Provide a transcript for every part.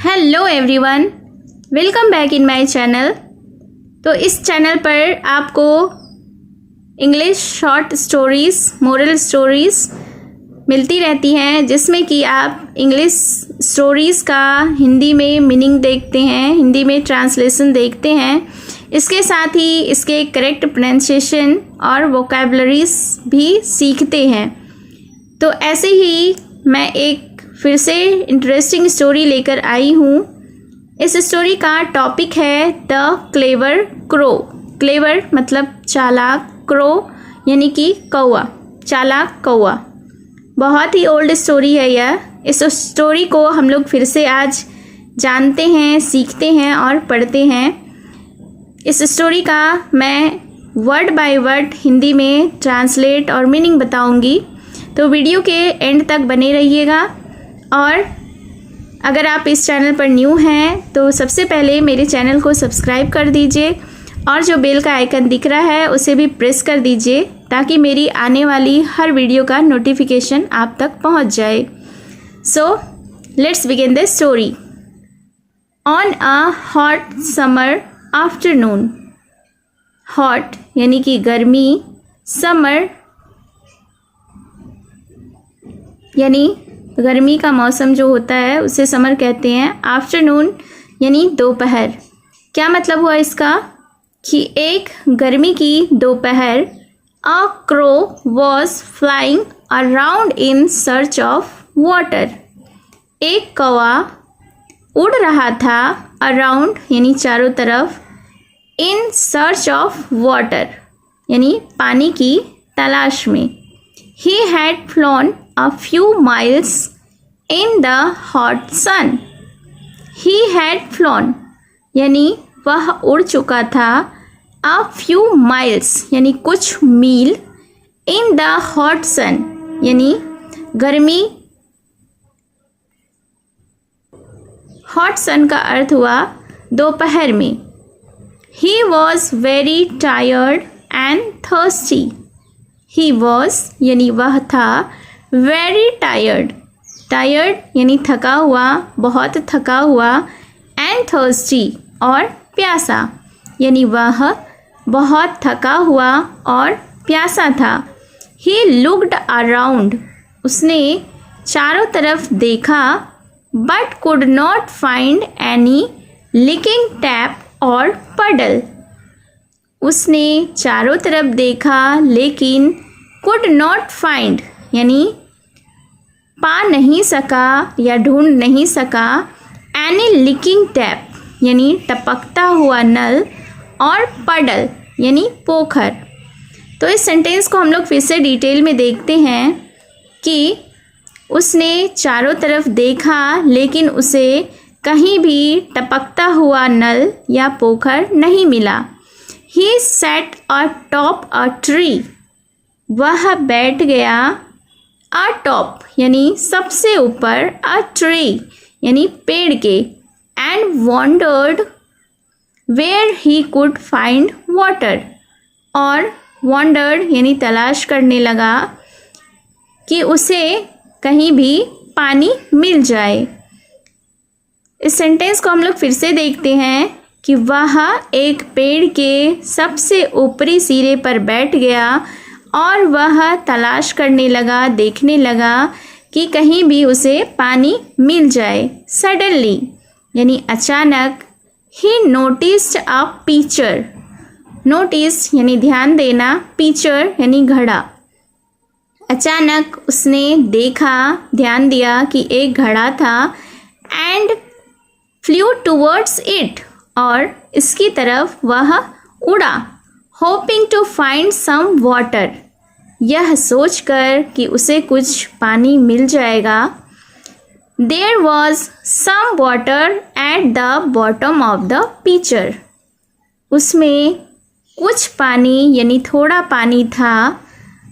Hello everyone, welcome back in my channel. तो इस channel पर आपको English short stories, moral stories मिलती रहती हैं, जिसमें कि आप इंग्लिश स्टोरीज़ का हिंदी में मीनिंग देखते हैं, हिंदी में ट्रांसलेशन देखते हैं। इसके साथ ही इसके करेक्ट प्रोनाउंसिएशन और वोकैबुलरीज भी सीखते हैं। तो ऐसे ही मैं एक फिर से इंटरेस्टिंग स्टोरी लेकर आई हूँ। इस स्टोरी का टॉपिक है द क्लेवर क्रो। क्लेवर मतलब चालाक, क्रो यानी कि कौवा, चालाक कौवा। बहुत ही ओल्ड स्टोरी है यह। इस स्टोरी को हम लोग फिर से आज जानते हैं, सीखते हैं और पढ़ते हैं। इस स्टोरी का मैं वर्ड बाय वर्ड हिंदी में ट्रांसलेट और मीनिंग बताऊंगी, तो वीडियो के एंड तक बने रहिएगा। और अगर आप इस चैनल पर न्यू हैं तो सबसे पहले मेरे चैनल को सब्सक्राइब कर दीजिए और जो बेल का आइकन दिख रहा है उसे भी प्रेस कर दीजिए, ताकि मेरी आने वाली हर वीडियो का नोटिफिकेशन आप तक पहुंच जाए। So let's begin the story. On a hot summer afternoon. Hot यानी कि गर्मी, समर यानी गर्मी का मौसम जो होता है उसे समर कहते हैं। आफ्टरनून यानी दोपहर। क्या मतलब हुआ इसका कि एक गर्मी की दोपहर, a crow was flying around in search of water. एक कौवा उड़ रहा था, अराउंड यानी चारों तरफ, इन सर्च ऑफ वाटर यानी पानी की तलाश में। He had phloem a few miles in the hot sun. He had flown यानी वह उड़ चुका था, a few miles यानी कुछ मील, in the hot sun यानी गर्मी। hot sun का अर्थ हुआ दोपहर में। He was very tired and thirsty. He was यानी वह था, वेरी टायर्ड, टायर्ड यानी थका हुआ, बहुत थका हुआ, एंड थर्स्टी और प्यासा यानी वह बहुत थका हुआ और प्यासा था। ही लुक्ड अराउंड उसने चारों तरफ देखा, but could not find any leaking tap और पडल। उसने चारों तरफ देखा लेकिन कुड नॉट फाइंड यानी पा नहीं सका या ढूंढ नहीं सका, एनी लीकिंग टैप यानी टपकता हुआ नल, और पडल यानी पोखर। तो इस सेंटेंस को हम लोग फिर से डिटेल में देखते हैं कि उसने चारों तरफ देखा लेकिन उसे कहीं भी टपकता हुआ नल या पोखर नहीं मिला। He sat atop a tree. वह बैठ गया, अ टॉप यानी सबसे ऊपर, अ ट्री यानी पेड़ के, and wondered where he could find water. और वॉन्डर्ड यानी तलाश करने लगा कि उसे कहीं भी पानी मिल जाए। इस सेंटेंस को हम लोग फिर से देखते हैं कि वह एक पेड़ के सबसे ऊपरी सिरे पर बैठ गया और वह तलाश करने लगा, देखने लगा कि कहीं भी उसे पानी मिल जाए। सडनली यानी अचानक, ही नोटिस्ड अ पिक्चर। नोटिस यानी ध्यान देना, पिक्चर यानी घड़ा। अचानक उसने देखा, ध्यान दिया कि एक घड़ा था, एंड फ्लू टूवर्ड्स इट और इसकी तरफ वह उड़ा, hoping to find some water यह सोचकर कि उसे कुछ पानी मिल जाएगा। There was some water at the bottom of the picture. उसमें कुछ पानी यानी थोड़ा पानी था,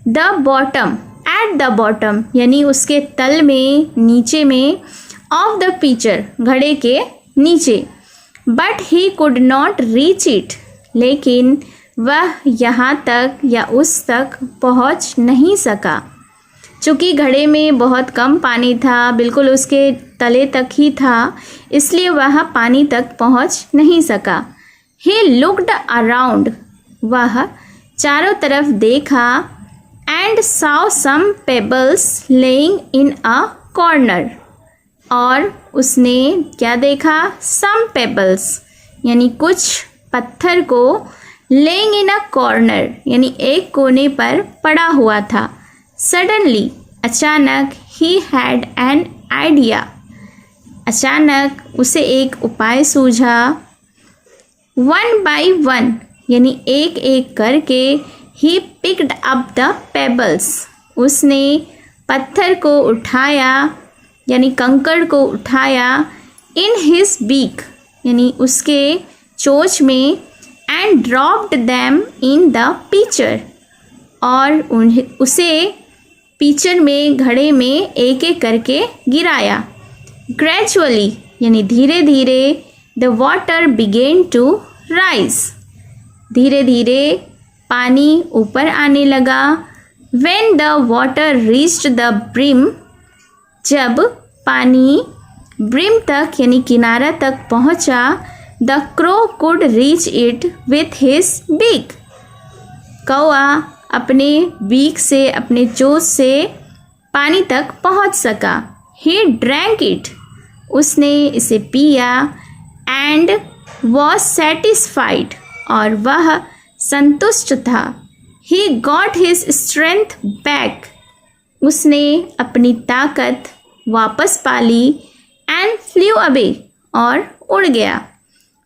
the bottom at the bottom यानी उसके तल में, नीचे में, ऑफ द पिक्चर घड़े के नीचे। But he could not reach it लेकिन वह यहाँ तक या उस तक पहुँच नहीं सका। चूँकि घड़े में बहुत कम पानी था, बिल्कुल उसके तले तक ही था, इसलिए वह पानी तक पहुँच नहीं सका। He looked around, वह चारों तरफ देखा, and saw some pebbles laying in a corner, और उसने क्या देखा? Some pebbles यानी कुछ पत्थर को laying in a corner यानी एक कोने पर पड़ा हुआ था। Suddenly अचानक he had an idea, अचानक उसे एक उपाय सूझा। One by one यानी एक एक करके he picked up the pebbles, उसने पत्थर को उठाया यानी कंकड़ को उठाया in his beak यानी उसके चोंच में and dropped them in the pitcher, और उसे पीचर में घड़े में एक एक करके गिराया। Gradually यानी धीरे धीरे the water began to rise, धीरे धीरे पानी ऊपर आने लगा। When the water reached the brim, जब पानी brim तक यानी किनारा तक पहुंचा, the crow could reach it with his beak, कौआ अपने बीक से अपने चोंच से पानी तक पहुंच सका। He drank it, उसने इसे पिया, and was satisfied, और वह संतुष्ट था। He got his strength back, उसने अपनी ताकत वापस पा ली, and flew away, और उड़ गया।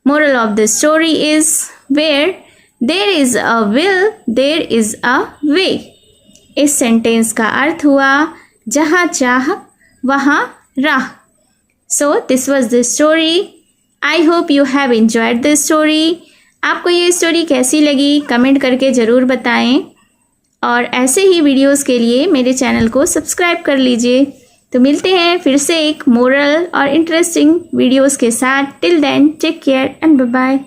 Moral of the story is, where there is a will, there is a way. इस सेंटेंस का अर्थ हुआ, जहाँ चाह वहाँ राह। So this was the story. I hope you have enjoyed this story. आपको ये स्टोरी कैसी लगी कमेंट करके ज़रूर बताएं, और ऐसे ही वीडियोस के लिए मेरे चैनल को सब्सक्राइब कर लीजिए। तो मिलते हैं फिर से एक मोरल और इंटरेस्टिंग वीडियोस के साथ। Till then take care and bye bye.